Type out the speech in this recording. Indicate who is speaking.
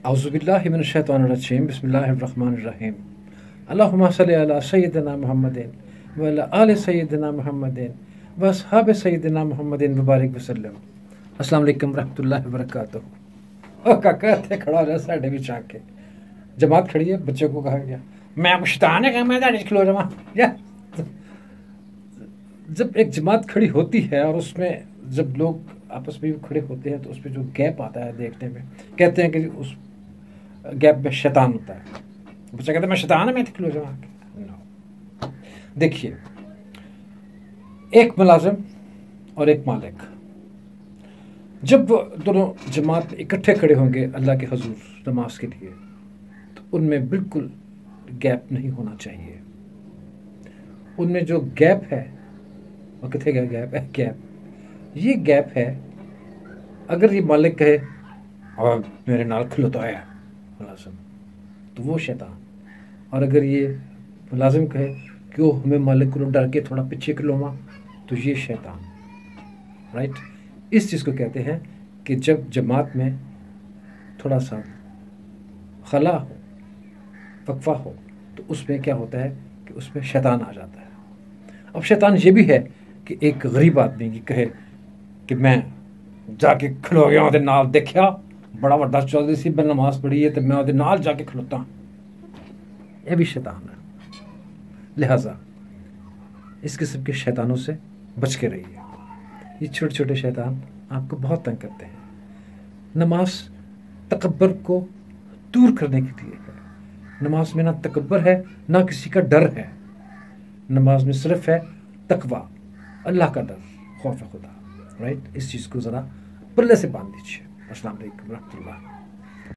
Speaker 1: औज़ुबिल्लाहि मिनश्शैतानिर्रजीम बिस्मिल्लाहिर्रहमानिर्रहीम अल्लाहुम्मा सल्लि अला सय्यिदिना मुहम्मदिन व अला आलि सय्यिदिना मुहम्मदिन व अस्हाबि सय्यिदिना मुहम्मदिन मुबारक वसल्लम। अस्सलाम वालेकुम रहमतुल्लाहि व बरकातुहू। ओ काका थे खड़ा हो जा साढ़े भी आके जमात खड़ी है, बच्चों को कहा गया मैं आपको शैतान है, मैं दाढ़ी खिलो जमा या जब एक जमात खड़ी होती है और उसमें जब लोग आपस में खड़े होते हैं तो उसमें जो गैप आता है देखने में, कहते हैं कि उस गैप में शैतान होता है। बच्चा कहता है मैं शैतान है, मैं खिलो जमा नो। देखिए, एक मुलाजिम और एक मालिक जब दोनों जमात में इकट्ठे खड़े होंगे अल्लाह के हजूर नमाज के लिए, तो उनमें बिल्कुल गैप नहीं होना चाहिए। उनमें जो गैप है वो कितने का गैप है? ये गैप है, अगर ये मालिक कहे और मेरे नाल खिलोता है मुलाजिम, तो वो शैतान। और अगर ये मुलाजिम कहे कि वो हमें मालिक को डर के थोड़ा पीछे खिलोवा, तो ये शैतान। राइट? इस चीज़ को कहते हैं कि जब जमात में थोड़ा सा खला हो, वक्फा हो, तो उसमें क्या होता है कि उसमें शैतान आ जाता है। अब शैतान ये भी है कि एक गरीब आदमी की कहे कि मैं जाके खलो गया ਉਹਦੇ नाल, देखा बड़ा ਵੱਡਾ चौधरी सी मैं नमाज पढ़ी है तो मैं ਉਹਦੇ नाल जाके खलोता, ये भी शैतान है। लिहाजा इस किस्म के शैतानों से बच के रहिए। ये छोटे छोटे शैतान आपको बहुत तंग करते हैं। नमाज तकब्बर को दूर करने के लिए है। नमाज में ना तकब्बर है ना किसी का डर है। नमाज में सिर्फ है तकवा, अल्लाह का डर, खौफ खुदा। राइट? इस चीज़ को ज़रा पल्ले से बांध दीजिए। अस्सलाम वालेकुम रहमतुल्लाह।